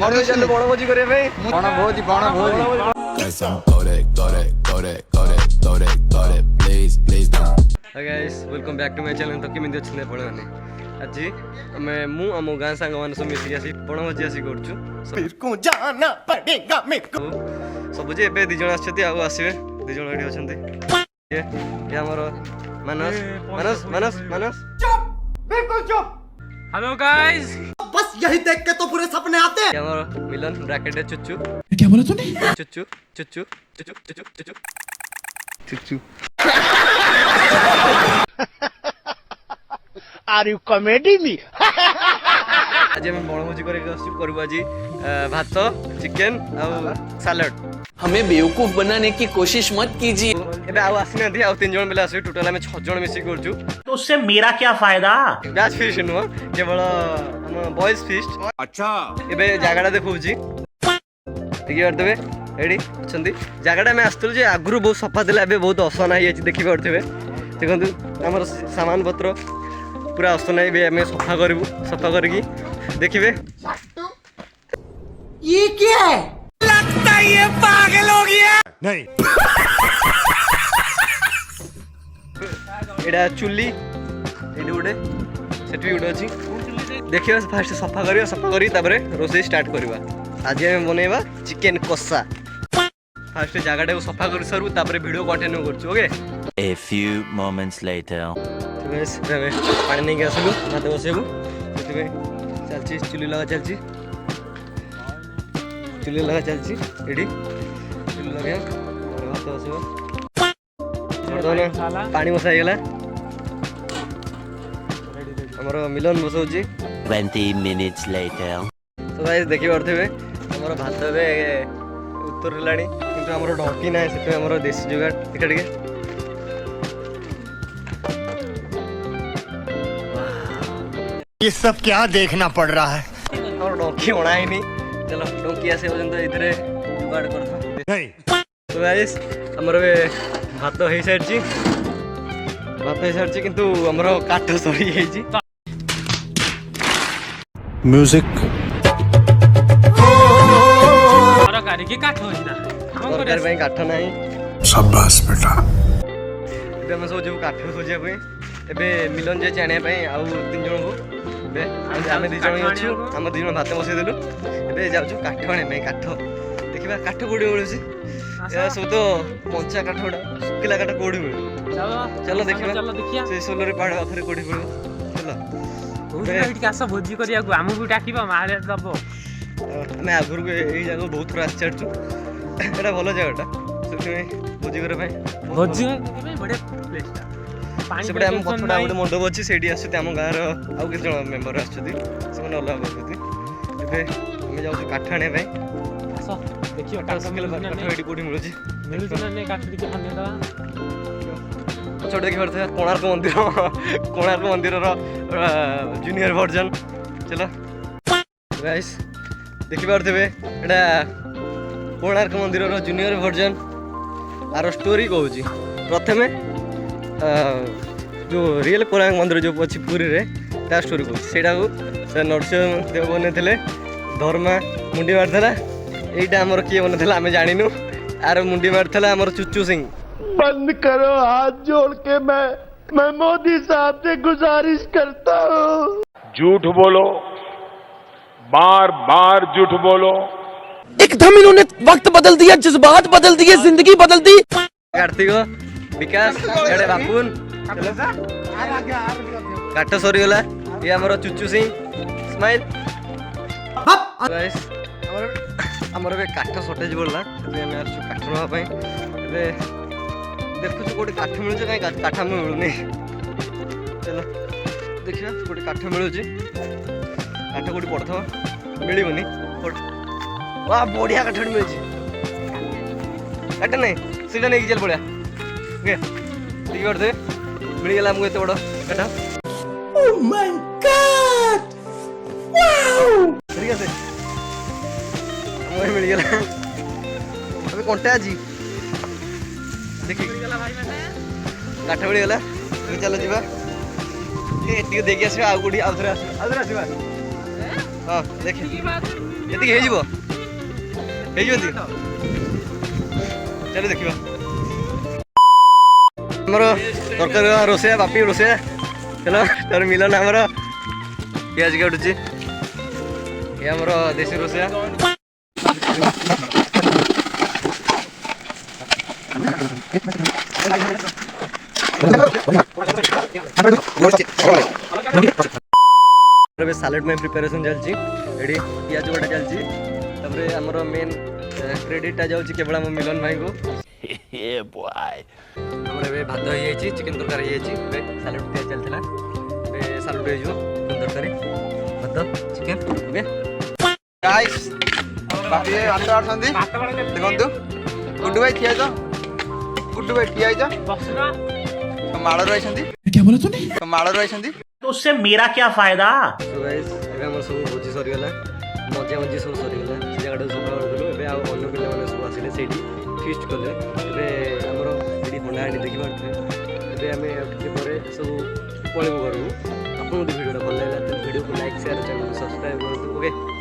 मरे चल बणभोजी करे भाई बणभोजी कसम करे करे करे करे करे करे please please hi guys welcome back to my channel तो केमिति अछि आपण माने आज मैं मु हम गां संग मान सब मिसी आसी बणभोजी आसी करछु फिर को जाना पड़ेगा मेरे को सब जे एबे दि जण आछथि आ आसीबे दि जण एडी अछंती ये हमर मानस मानस मानस मानस चुप बिल्कुल चुप हेलो गाइस बस यही देख के तो पूरे सपने आते हैं। हमारा मिलन ब्रैकेट है चुच्चू क्या बोला तूने चुच्चू चुच्चू चुच्चू चुच्चू चुच्चू चुच्चू आर यू कॉमेडी मी आज हम बणभोजी करे करबो आज भात चिकन और सैलड हमें बेवकूफ बनाने की कोशिश मत कीजिए। एबे आउ आसी नथि आउ 3 जण बेला आसी टोटल हम 6 जण मिसी करछु तो उससे मेरा क्या फायदा। बैच फिश नो केवल हम बॉयज फिस्ट अच्छा एबे जागाडा देखौची देखि परतबे एडी छंदी जागाडा में आस्तल जे आगुरु बहुत सफा देला एबे बहुत असना ही अछि देखि परतबे देखंतु हमर सामान पत्र पूरा असना एबे हम सफा करबु सफा करकी देखिबे ये क्या है लगता है ये पागल हो गया नहीं एडा चुल्ली एडी उडे सेठी उडे अछि देखियो फास्ट सफा करी ताबरे रोसे स्टार्ट करबा आज हम बनेबा चिकन कस्सा फास्ट जागाटा को सफा कर सरु ताबरे वीडियो कंटिन्यू करछु okay A few moments later बस तबे पानी नहीं गसलु भात बसेबु सेतबे चलची चुल्ली लगा चलची एडी चुल्ली लगा भात बसेबो पानी बसा गेला हमर मिलन बसौची 20 minutes later तो गाइस देखि परथबे हमर भात बे उत्तर लाणी किंतु हमर ढोकी नै सेते हमर देसी जुगाड़ टिके टिके ये सब क्या देखना पड़ रहा है। हमर ढोकी होना ही नहीं चलो ढोकी आसे होजन तो इधरे जुगाड़ करथो नहीं तो गाइस हमर बे भात हेई साइडची किंतु हमर काठ सरी हेईची म्यूजिक गाड़ी के काठ होइना सरकार भाई काठ नाही शाबाश बेटा एबे हम सोचू काठ खोजिया पे एबे मिलन जे चाणे पे आउ 3 जण को एबे हम 2 जण अछु हम 2 जण भात बसै देलु एबे जाउछु काठ आणे पे काठ देखिबा काठ कोडी मिलुसी या सब तो पंचा काठ उडा सुकिला काठ कोडी मिलु चलो देखिबा चलो देखिया से सोलरे पहाड़ आखरे कोडी मिलु चलो एठी कास भोजी करिया को हमहु भी डाकिबा मारे दबो मैं आगुर को एई जगह बहुत थोड़ा चढ़छु एटा भलो जगहटा सेते भोजी करे भाई भोजी में बड़े प्लेस ता पानी सेपटे हम पथडा गोटे मंडप अछि सेडी आछथि हम गाँर आउ के जण मेंबर आछथि से मन अलग करथि एबे हम जाउ काठाणे भाई सो देखियो काठ एडी कोडी मिलुछि मिलुछि ना ने काठ के खाने दवा छोड़ देखि परथे कोणार्क मंदिर रो जूनियर वर्जन चलो गाइस देखि परथबे एटा कोणार्क मंदिर रो जूनियर वर्जन आरो स्टोरी कहूची प्रथमे जो रियल कोणार्क मंदिर जो अछि पुरी रे ता स्टोरी कहूची सेटा को से नरसिंह देव बने थिले धर्मा मुंडी मारथला एटा हमर किए बने थिला हमें जानिनु आरो मुंडी मारथला हमर चुच्चू सिंह बंद करो हाथ जोड़ के मैं मोदी साहब से गुजारिश करता हूँ। झूठ बोलो बार बार झूठ बोलो एकदम इन्होंने वक्त बदल दिया जज्बात बदल दिए जिंदगी बदल दी कार्तिक विकास एडे बापुन काठ सरी गला ये हमर चुच्चू सिंह स्माइल गाइस हमर बे काठ शॉर्टेज बोलला तबे हम आछू काठ नवा पई तबे देखु जो कोडी काठ मिलु जे काई काठ हम मिलुनी चलो देखिया कोडी काठ मिलु जे काठ कोडी पड़थो मिलिबनी वाह बढ़िया काठ मिलु जे काठ नहीं सीधा नहीं चल पड़िया ओके ठीक कर दे मिल गेला हमको एते बड़ काठ Oh my God! Wow! ठीक है हमको मिल गेला अबे कोनटा जी देखि काठ मिल गेला चलो जीवा ए टिके देखि आसी आ गुडी आउथरे आसी आउथरे आसीबा हां देखि ଏତିକି ହେଇଯିବ ଏତିକି ଚାଲ ଦେଖିବା ଆମର ତରକାରୀ ରୋଷେଇଆ ବାପି ରୋଷେଇଆ ଚାଲ ତାର ମିଲନ ଆମର ପିଆଜ କାଟୁଛି ଏ ଆମର ଦେଶୀ ରୋଷେଇଆ ଏବେ ସାଲାଡ୍ ପାଇଁ ପ୍ରିପାରେସନ୍ ଚାଲିଛି ଏଠି ପିଆଜ କଟା ଚାଲିଛି ତାପରେ ଆମର ମେନ୍ କ୍ରେଡିଟଟା ଯାଉଛି କେବଳ ଆମ ମିଲନ ଭାଇଙ୍କୁ ଆମର ଏବେ ଭାତ ହେଇଯାଇଛି ଚିକେନ୍ ତରକାରୀ ହେଇଯାଇଛି ଏବେ ସାଲାଡ୍ ପିଆଜ ଚାଲିଥିଲା ଏବେ ସାଲାଡ୍ ହେଇଯିବ ଚିକେନ୍ ତରକାରୀ ଭାତ ଚିକେନ୍ ଓକେ ଗାଇସ୍ ବାପି ଭାତ ଆସୁଛନ୍ତି ଦେଖନ୍ତୁ ଗୁଡୁ ଭାଇ ଠିଆ ହେଇଛ ଗୁଡୁ ଭାଇ ଠିଆ ହେଇଛ ମାଳରୁ ଆଇଛନ୍ତି ମାଳରୁ ଆଇଛନ୍ତି तो उससे मेरा क्या फायदा। So guys, ଏବେ ଆମର ସବୁ ଭୋଜି ସରିଗଲା ମଜା ମଜି ସବୁ ସରିଗଲା ସେ ଜାଗାଟା ସଫା କରିଦେଲୁ ଏବେ ଆଉ ଅନ୍ୟ ପିଲାମାନେ ସବୁ ଆସିଲେ ସେଇଠି ଫିଷ୍ଟ କଲେ ଏବେ ଆମର ସେଇଠି ହଣ୍ଡାହାଣ୍ଡି ଦେଖିପାରୁଥିବେ ଏବେ ଆମେ ଆଉ ଟିକେ ପରେ ସବୁ ପଳେଇବୁ ଘରକୁ ଆପଣଙ୍କୁ ଯଦି ଭିଡ଼ିଓଟା ଭଲ ଲାଗିଲା ତାହେଲେ ଭିଡ଼ିଓକୁ ଲାଇକ୍ ସେୟାର ଚ୍ୟାନେଲକୁ ସବସ୍କ୍ରାଇବ୍ କରନ୍ତୁ ଓକେ।